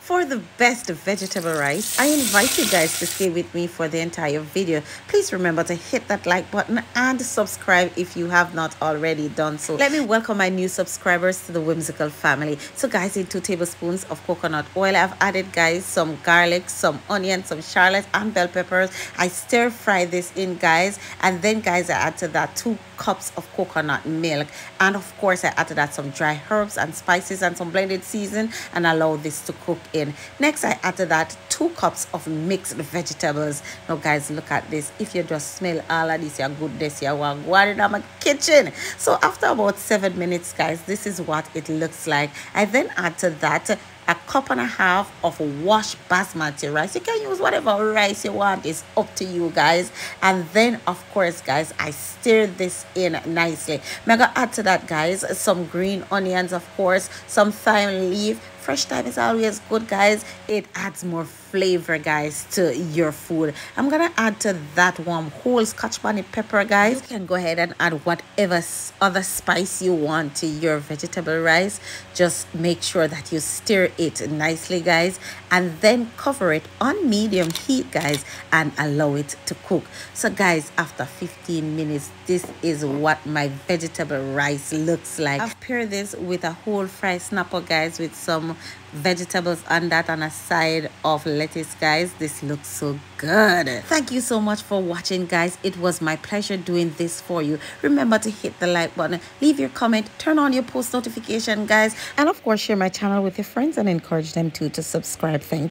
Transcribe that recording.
for the best vegetable rice. I invite you guys to stay with me for the entire video. Please remember to hit that like button and subscribe if you have not already done so. Let me welcome my new subscribers to the whimsical family. So guys, in 2 tablespoons of coconut oil, I've added guys some garlic, some onion, some shallots and bell peppers. I stir fry this in guys, and then guys I add to that 2 cups of coconut milk, and of course I add to that some dry herbs and spices and some blended season and allow this to cook in. Next I add to that 2 cups of mixed vegetables. Now guys, look at this. If you just smell all of this, your goodness, you want to go in my kitchen. So after about 7 minutes guys, this is what it looks like. I then add to that 1.5 cups of washed basmati rice. You can use whatever rice you want, it's up to you guys. And then of course guys, I stir this in nicely. I'm gonna add to that guys some green onions, of course, some thyme leaf. Fresh thyme is always good guys, it adds more flavor guys to your food. I'm gonna add to that one whole scotch bonnet pepper guys. You can go ahead and add whatever other spice you want to your vegetable rice. Just make sure that you stir it nicely guys, and then cover it on medium heat guys and allow it to cook. So guys, after 15 minutes, this is what my vegetable rice looks like. I've paired this with a whole fried snapper guys with some vegetables on that and a side of lettuce guys. This looks so good. Thank you so much for watching guys. It was my pleasure doing this for you. Remember to hit the like button, leave your comment, turn on your post notification guys, and of course share my channel with your friends and encourage them to subscribe. Thank you.